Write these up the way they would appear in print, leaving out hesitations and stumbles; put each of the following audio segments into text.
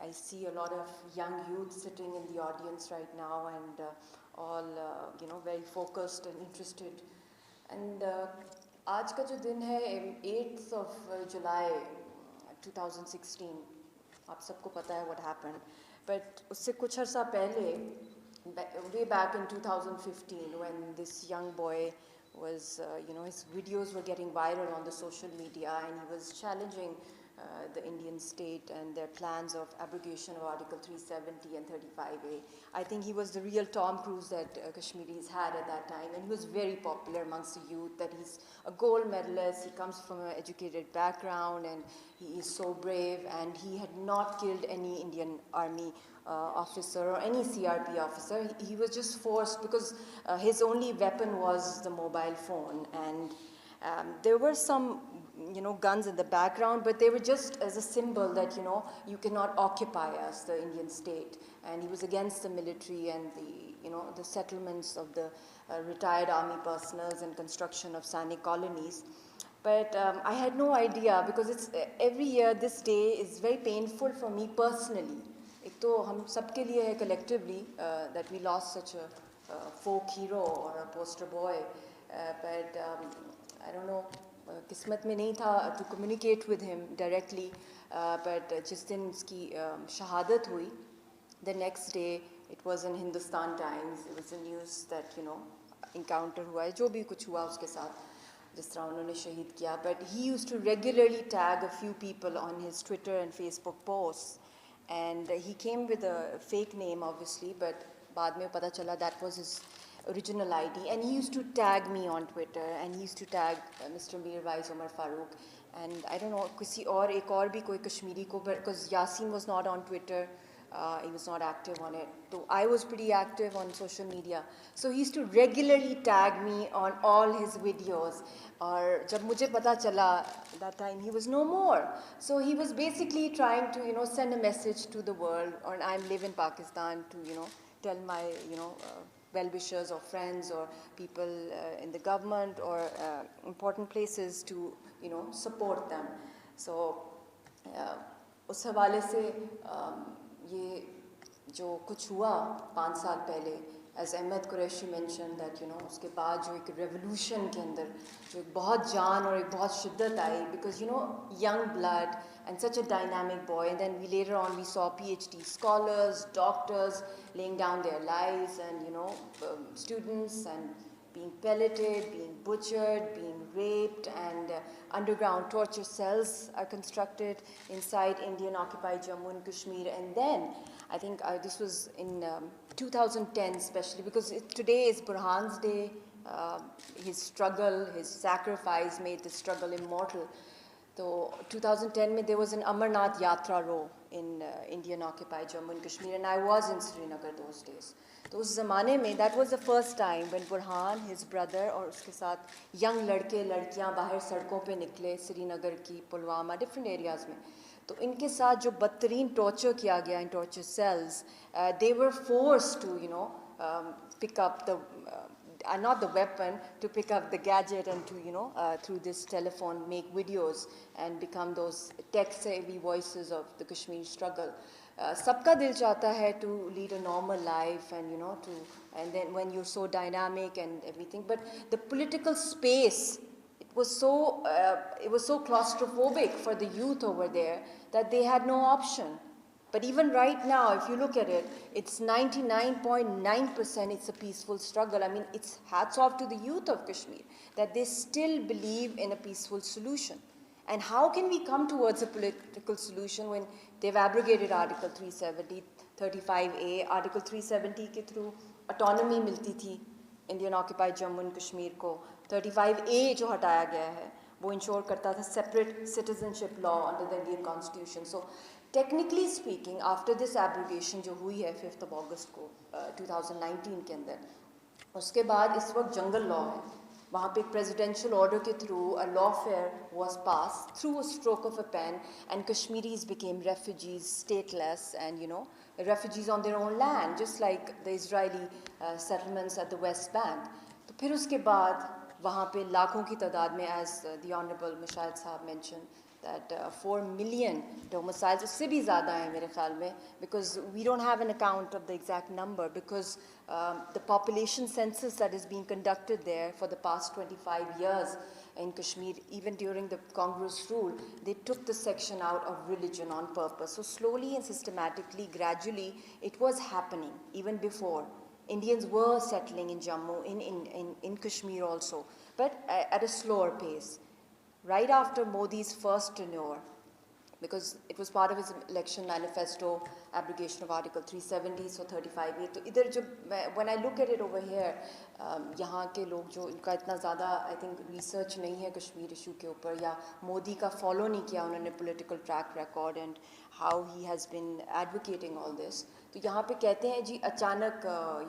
I see a lot of young youth sitting in the audience right now, and all very focused and interested. And आज का जो दिन है 8th of July 2016, आप सबको पता है what happened. But उससे कुछ अर्सा पहले, way back in 2015, when this young boy was, his videos were getting viral on the social media, and he was challenging the Indian state and their plans of abrogation of Article 370 and 35A. I think he was the real Tom Cruise that Kashmiris had at that time, and he was very popular amongst the youth, that he's a gold medalist, he comes from an educated background, and he is so brave, and he had not killed any Indian army officer or any CRP officer. He was just forced because his only weapon was the mobile phone, and there were some guns in the background, but they were just as a symbol that you cannot occupy us, the Indian state. And he was against the military and the settlements of the retired army personnel and construction of Sainik colonies. But I had no idea, because it's every year this day is very painful for me personally. एक तो हम सबके लिए है collectively that we lost such a folk hero or a poster boy, but I don't know, किस्मत में नहीं था to communicate with him directly, but जिस दिन उसकी शहादत हुई, the next day it was in Hindustan Times. It was the news that encounter हुआ है, जो भी कुछ हुआ उसके साथ, जिस तरह उन्होंने शहीद किया. But he used to regularly tag a few people on his Twitter and Facebook posts, and he came with a fake name obviously, but बाद में पता चला that was his original ID, and he used to tag me on Twitter, and he used to tag Mr. Mirwais Omar Farooq, and I don't know, किसी और एक और भी कोई कश्मीरी को, because Yasin was not on Twitter, he was not active on it. So I was pretty active on social media. So he used to regularly tag me on all his videos. Or जब मुझे पता चला, that time he was no more. So he was basically trying to send a message to the world, or I live in Pakistan, to tell my well-wishers or friends or people in the government or important places to support them. So उस हवाले से ये जो कुछ हुआ 5 साल पहले, as Ahmed Qureshi mentioned, that उसके बाद जो एक revolution के अंदर जो एक बहुत जान और एक बहुत शिद्दत आई, because young blood and such a dynamic boy, and then later on we saw PhD scholars, doctors laying down their lives, and students and being pelleted, being butchered, being raped, and underground torture cells are constructed inside Indian occupied Jammu and Kashmir. And then I think this was in 2010 especially, because today is Burhan's day. His struggle, his sacrifice made the struggle immortal. So 2010 mein there was an Amarnath Yatra row in Indian occupied Jammu and Kashmir, and I was in Srinagar those days. तो उस ज़माने में that was the first time when Burhan, his brother, और उसके साथ young लड़के लड़कियां बाहर सड़कों पे निकले, श्रीनगर की, पुलवामा, different areas में. तो इनके साथ जो बदतरीन torture किया गया in torture cells, they were forced to pick up the not the weapon, to pick up the gadget, and to through this telephone make videos and become those tech-savvy voices of the Kashmir struggle. सबका दिल चाहता है to lead a normal life, and and then when you're so dynamic and everything, but the political space, it was so claustrophobic for the youth over there that they had no option. But even right now, if you look at it, it's 99.9% it's a peaceful struggle. I mean, it's hats off to the youth of Kashmir that they still believe in a peaceful solution. And how can we come towards a political solution when they've abrogated Article 370, 35A, Article 370 के through autonomy मिलती थी Indian occupied Jammu and Kashmir को, 35A जो हटाया गया है वो ensure करता था separate citizenship law under the Indian Constitution. So technically speaking, after this abrogation जो हुई है 5th of August को 2019 के अंदर, उसके बाद इस वक्त jungle law है. वहाँ पे एक presidential order के through a lawfare was passed through a stroke of a pen, and Kashmiris became refugees, stateless, and refugees on their own land, just like the Israeli settlements at the West Bank. तो फिर उसके बाद वहाँ पे लाखों की तादाद में, as the Honorable Mashahid Saab mentioned, that 4 million domiciles, उससे भी ज़्यादा है मेरे ख्याल में, because we don't have an account of the exact number, because the population census that is being conducted there for the past 25 years in Kashmir, even during the Congress rule, they took the section out of religion on purpose. So slowly and systematically, gradually, it was happening even before. Indians were settling in Jammu, in Kashmir also, but at a slower pace. Right after Modi's first tenure, because it was part of his election manifesto, abrogation of Article 370, so 35A. तो इधर जो when I look at it over here, यहाँ के लोग जो इनका इतना ज़्यादा I think research नहीं है कश्मीर issue के ऊपर, या मोदी का follow नहीं किया उन्होंने political track record and how he has been advocating all this. तो यहाँ पे कहते हैं जी अचानक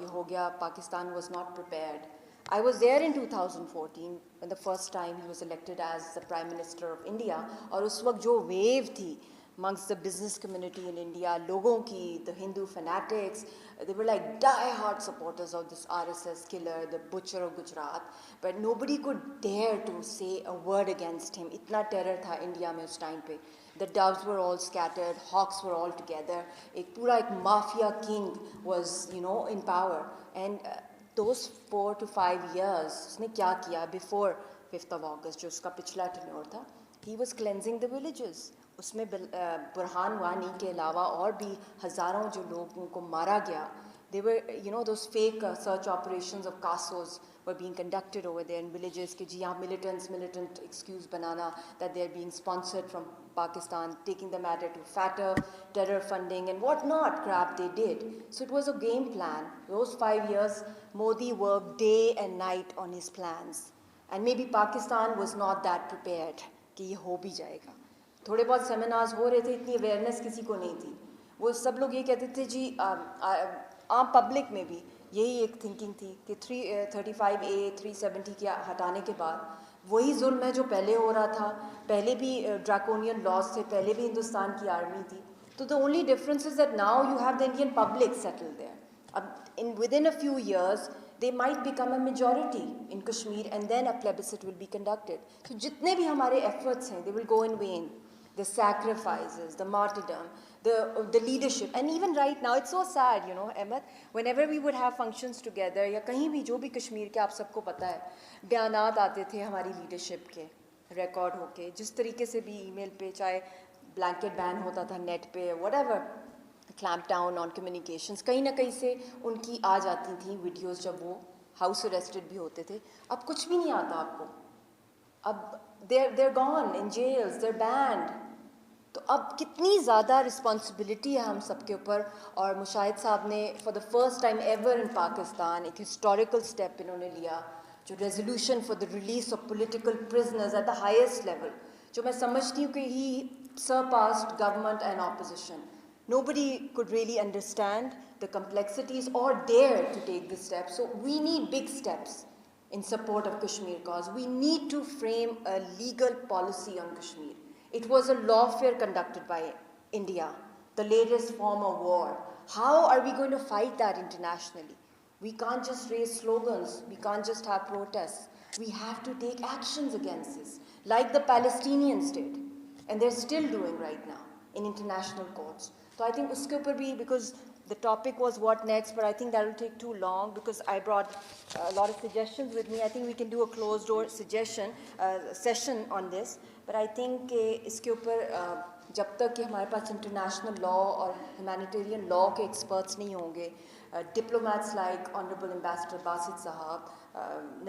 ये हो गया, Pakistan was not prepared. I was there in 2014 when the first time he was elected as the Prime Minister of India, और उस वक्त जो wave थी amongst the business community in India, लोगों की, the Hindu fanatics, they were like die-hard supporters of this RSS killer, the butcher of Gujarat, but nobody could dare to say a word against him. इतना terror था India में उस time पे. The doves were all scattered, hawks were all together. एक पूरा एक mafia king was, in power, and those 4 to 5 years, उसने क्या किया before 5th of August, जो उसका पिछला tenure था, he was cleansing the villages. उसमें बुरहान वानी के अलावा और भी हज़ारों जो लोगों को मारा गया, they were, those fake search operations of CASOs were being conducted over there in villages कि जी यहाँ militant excuse banana that they are being sponsored from Pakistan, taking the matter to fatter, terror funding and what not crap they did. So it was a game plan. Those 5 years, Modi worked day and night on his plans. And maybe Pakistan was not that prepared कि ये हो भी जाएगा. थोड़े बहुत seminars हो रहे थे, इतनी अवेयरनेस किसी को नहीं थी. वो सब लोग ये कहते थे जी आम पब्लिक में भी यही एक थिंकिंग थी कि 335A 370 के हटाने के बाद वही जुल्म है जो पहले हो रहा था. पहले भी ड्रैकोनियन लॉज थे, पहले भी हिंदुस्तान की आर्मी थी. तो the only difference is that now you have the Indian public settle there. अब within a few years they might become a majority in Kashmir and then a plebiscite will be conducted. So जितने भी हमारे efforts हैं, they will go in vain. The sacrifices, the martyrdom, the leadership, and even right now it's so sad, Ahmed, whenever we would have functions together या कहीं भी जो भी कश्मीर के आप सबको पता है बयानात आते थे हमारी leadership के record होके, जिस तरीके से भी email पे चाहे blanket ban होता था net पे whatever, clamp down on communications, कहीं ना कहीं से उनकी आ जाती थी videos जब वो house arrested भी होते थे. अब कुछ भी नहीं आता आपको. अब they're gone in jails, they're banned. तो अब कितनी ज़्यादा रिस्पॉन्सिबिलिटी है हम सबके ऊपर. और मुशाहिद साहब ने for the first time ever in Pakistan एक हिस्टोरिकल स्टेप इन्होंने लिया, जो resolution for the release of political prisoners at the highest level, जो मैं समझती हूँ कि he surpassed government and opposition. Nobody could really understand the complexities or dare to take this step. So we need big steps in support of Kashmir cause. We need to frame a legal policy on Kashmir. It was a lawfare conducted by India, the latest form of war. How are we going to fight that internationally? We can't just raise slogans. We can't just have protests. We have to take actions against this, like the Palestinians did. And they're still doing right now in international courts. So I think uske upar bhi, because the topic was what next, but I think that will take too long because I brought a lot of suggestions with me. I think we can do a closed door session on this. But I think iske upar jab tak कि हमारे पास international law और humanitarian law के experts नहीं होंगे, diplomats like Honorable Ambassador Basit Sahab,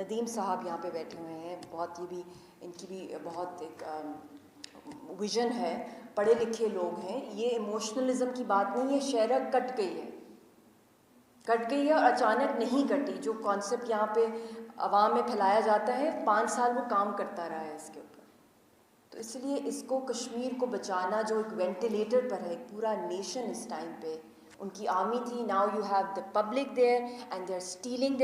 Nadeem Sahab यहाँ पे बैठे हुए हैं, बहुत ये भी इनकी भी बहुत एक विजन है, पढ़े लिखे लोग हैं. ये इमोशनलिज्म की बात नहीं है. शहरक कट गई है और अचानक नहीं कटी. जो कॉन्सेप्ट यहाँ पे अवाम में फैलाया जाता है 5 साल वो काम करता रहा है इसके ऊपर. तो इसलिए इसको कश्मीर को बचाना जो एक वेंटिलेटर पर है, एक पूरा नेशन इस टाइम पे, उनकी आर्मी थी. Now you have the public there and they are stealing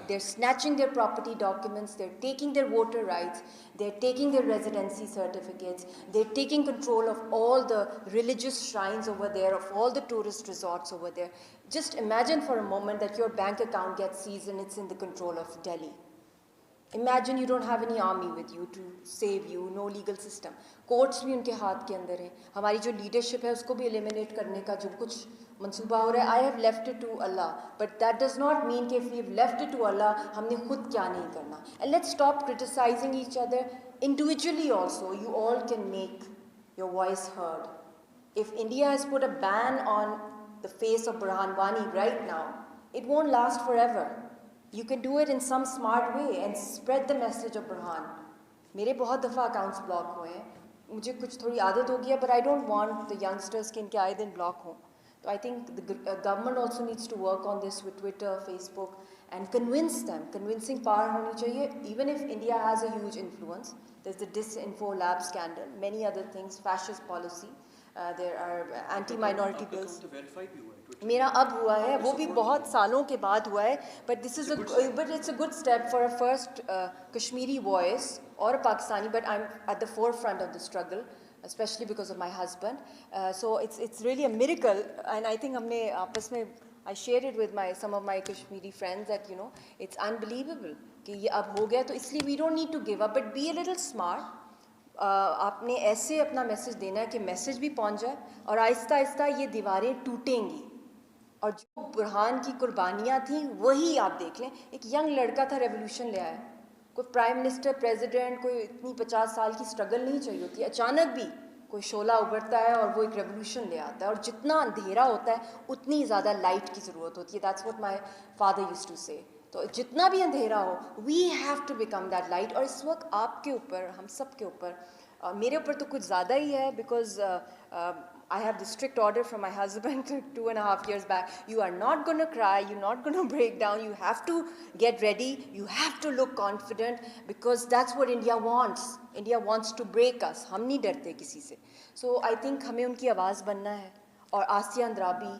they're snatching their property documents, they're taking their voter rights, they're taking their residency certificates, they're taking control of all the religious shrines over there, of all the tourist resorts over there. Just imagine for a moment that your bank account gets seized and it's in the control of Delhi. Imagine you don't have any army with you to save you, no legal system. Courts भी उनके हाथ के अंदर है. हमारी जो leadership है उसको भी eliminate करने का जो कुछ मंसूबा हो रहा है. I have left it to Allah, but that does not mean कि if we have left it to Allah, हमने खुद क्या नहीं करना. And let's stop criticizing each other individually also. You all can make your voice heard. If India has put a ban on the face of Burhan Wani right now, it won't last forever. You can do it in some smart way and spread the message of Burhan. मेरे बहुत दफ़ा accounts block हुए हैं. मुझे कुछ थोड़ी आदत हो गई है, but I don't want the youngsters कि इनके आए दिन ब्लॉक हों. So I think the government also needs to work on this with Twitter, Facebook, and convince them. Convincing power होनी चाहिए. Even if India has a huge influence, there's the Disinfo Lab scandal, many other things, fascist policy. There are anti-minority bills. मेरा अब हुआ है, वो भी बहुत सालों के बाद हुआ है, but it's a good step for a first Kashmiri voice or a Pakistani, but I'm at the forefront of the struggle, especially because of my husband. So it's really a miracle, and I think हमने आपस में I shared it with some of my Kashmiri friends that it's unbelievable कि ये अब हो गया, तो इसलिए we don't need to give up, but be a little smart. आपने ऐसे अपना मैसेज देना है कि मैसेज भी पहुंच जाए और आहिस्ता आहिस्ता ये दीवारें टूटेंगी और जो बुरहान की कुर्बानियाँ थी वही आप देख लें. एक यंग लड़का था, रेवोल्यूशन ले आया. कोई प्राइम मिनिस्टर, प्रेसिडेंट, कोई इतनी 50 साल की स्ट्रगल नहीं चाहिए होती. अचानक भी कोई शोला उभरता है और वो एक रेवोल्यूशन ले आता है. और जितना अंधेरा होता है उतनी ज़्यादा लाइट की ज़रूरत होती है. That's what my father used to say. तो जितना भी अंधेरा हो, we have to become that light. और इस वक्त आपके ऊपर, हम सब के ऊपर, मेरे ऊपर तो कुछ ज़्यादा ही है, because I have the strict order from my husband 2.5 years back. You are not going to cry, you're not going to break down, you have to get ready, you have to look confident, because that's what India wants. India wants to break us. हम नहीं डरते किसी से. So I think हमें उनकी आवाज़ बनना है. और आसिया अंद्राबी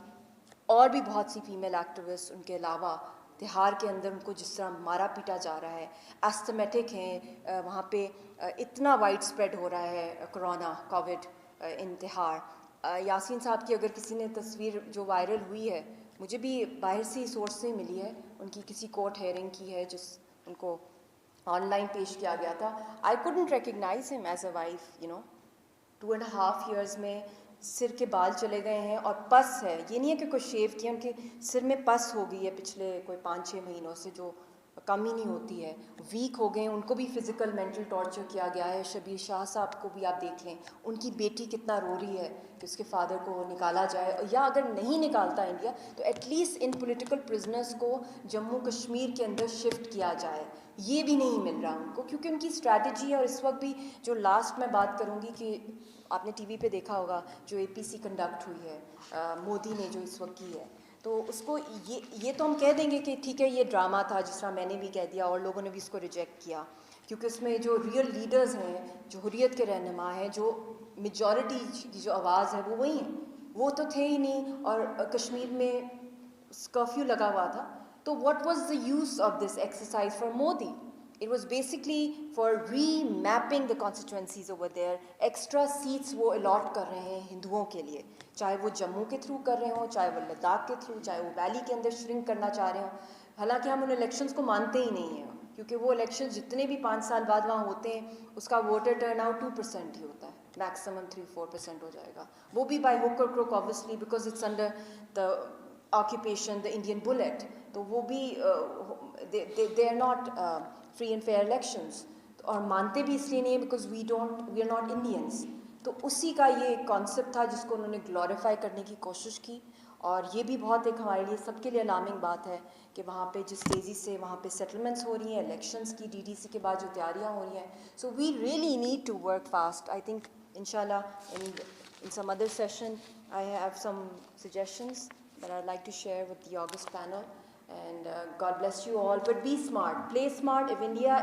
और भी बहुत सी फीमेल एक्टिविस्ट, उनके अलावा तिहाड़ के अंदर उनको जिस तरह मारा पीटा जा रहा है, एस्थमेटिक हैं वहाँ पे, इतना वाइड स्प्रेड हो रहा है कोरोना कोविड इन तिहाड़. यासीन साहब की अगर किसी ने तस्वीर जो वायरल हुई है, मुझे भी बाहर से सोर्स से मिली है, उनकी किसी कोर्ट हेयरिंग की है जिस उनको ऑनलाइन पेश किया गया था. I couldn't recognize him as a wife. 2.5 years में सिर के बाल चले गए हैं और पस है. ये नहीं है कि कोई शेव किया, उनके सिर में पस हो गई है पिछले कोई 5-6 महीनों से, जो कम ही नहीं होती है. वीक हो गए, उनको भी फिज़िकल मेंटल टॉर्चर किया गया है. शबीर शाह साहब को भी आप देख लें, उनकी बेटी कितना रो रही है कि उसके फादर को निकाला जाए, या अगर नहीं निकालता इंडिया तो एटलीस्ट इन पॉलिटिकल प्रिजनर्स को जम्मू कश्मीर के अंदर शिफ्ट किया जाए. ये भी नहीं मिल रहा उनको, क्योंकि उनकी स्ट्रैटेजी है. और इस वक्त भी जो लास्ट मैं बात करूँगी कि आपने टीवी पे देखा होगा जो APC कंडक्ट हुई है, मोदी ने जो इस वक्त की है, तो उसको ये तो हम कह देंगे कि ठीक है ये ड्रामा था, जिस तरह मैंने भी कह दिया और लोगों ने भी इसको रिजेक्ट किया, क्योंकि उसमें जो रियल लीडर्स हैं, जो हुर्रियत के रहनुमा हैं, जो मेजॉरिटी की जो आवाज़ है वो वही है, वो तो थे ही नहीं. और कश्मीर में कर्फ्यू लगा हुआ था. तो what was the use of this exercise for Modi? It was basically for remapping the constituencies over there. Extra seats वो allot कर रहे हैं हिंदुओं के लिए, चाहे वो जम्मू के थ्रू कर रहे हों, चाहे वो लद्दाख के थ्रू, चाहे वो वैली के अंदर श्रिंक करना चाह रहे हों. हालांकि हम उन इलेक्शंस को मानते ही नहीं हैं, क्योंकि वो इलेक्शन जितने भी 5 साल बाद वहाँ होते हैं, उसका वोटर टर्नआउट 2% ही होता है, मैक्सिमम 3-4% हो जाएगा. वो भी बाय हुक और crook obviously, because it's under the occupation, the Indian bullet. तो वो भी they are not free and fair elections. और मानते भी इसलिए नहीं है because we are not Indians. तो उसी का ये कॉन्सेप्ट था जिसको उन्होंने ग्लोरीफाई करने की कोशिश की. और ये भी बहुत एक हमारे लिए, सबके लिए अलार्मिंग बात है कि वहाँ पे जिस तेज़ी से वहाँ पे सेटलमेंट्स हो रही हैं, इलेक्शंस की, DDC के बाद जो तैयारियाँ हो रही हैं. So we really need to work fast. I think इंशाल्लाह in some other session I have some suggestions that I'd like to share with the August panel. And God bless you all. But be smart, play smart. If India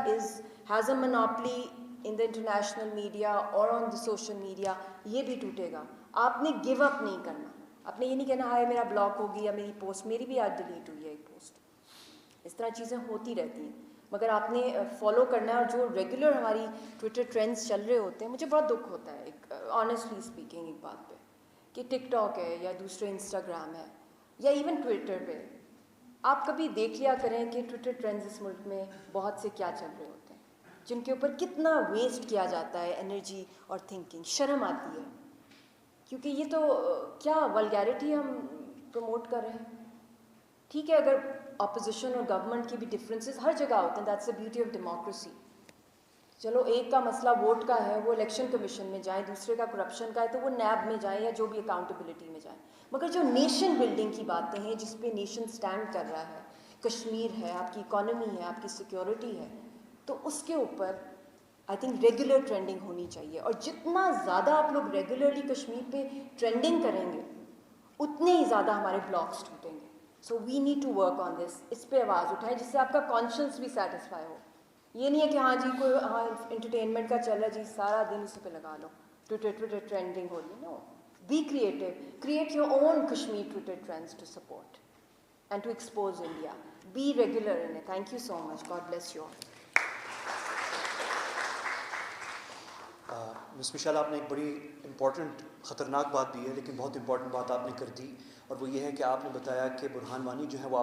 has a monopoly in the international media or on the social media, ये भी टूटेगा. आपने give up नहीं करना. आपने ये नहीं कहना हाय मेरा ब्लॉक होगी या मेरी पोस्ट, मेरी भी आज डिलीट हुई है एक पोस्ट. इस तरह चीज़ें होती रहती हैं, मगर आपने फॉलो करना है. और जो रेगुलर हमारी ट्विटर ट्रेंड्स चल रहे होते हैं, मुझे बहुत दुख होता है एक ऑनेस्टली स्पीकिंग एक बात पे, कि टिकटॉक है या दूसरे इंस्टाग्राम है या इवन ट्विटर पे, आप कभी देख लिया करें कि ट्विटर ट्रेंड्स इस मुल्क में बहुत से क्या चल रहे होते हैं, जिनके ऊपर कितना वेस्ट किया जाता है एनर्जी और थिंकिंग। शर्म आती है, क्योंकि ये तो क्या वल्गैरिटी हम प्रमोट कर रहे हैं। ठीक है, अगर अपोजिशन और गवर्नमेंट की भी डिफरेंसेस हर जगह होते हैं, that's the beauty of democracy. चलो एक का मसला वोट का है, वो इलेक्शन कमीशन में जाए, दूसरे का करप्शन का है तो वो नैब में जाए या जो भी अकाउंटेबिलिटी में जाए। मगर जो नेशन बिल्डिंग की बातें हैं, जिस पे नेशन स्टैंड कर रहा है, कश्मीर है, आपकी इकॉनमी है, आपकी सिक्योरिटी है, तो उसके ऊपर आई थिंक रेगुलर ट्रेंडिंग होनी चाहिए। और जितना ज़्यादा आप लोग रेगुलरली कश्मीर पे ट्रेंडिंग करेंगे, उतने ही ज़्यादा हमारे ब्लॉक्स टूटेंगे। So we need to work on this. इस पे आवाज़ उठाएं जिससे आपका कॉन्शियंस भी सेटिस्फाई हो। ये नहीं है कि हाँ जी कोई हाँ इंटरटेनमेंट का चल रहा है जी, सारा दिन उसी पे लगा लो, ट्विटर ट्रेंडिंग हो रही। No, be creative, create your own Kashmir Twitter trends to support and to expose India. Be regular in it. Thank you so much, God bless you all. Miss Michelle, आपने एक बड़ी इंपॉर्टेंट ख़तरनाक बात दी है, लेकिन बहुत इंपॉर्टेंट बात आपने कर दी, और वो ये है कि आपने बताया कि बुरहान वानी जो है वो आप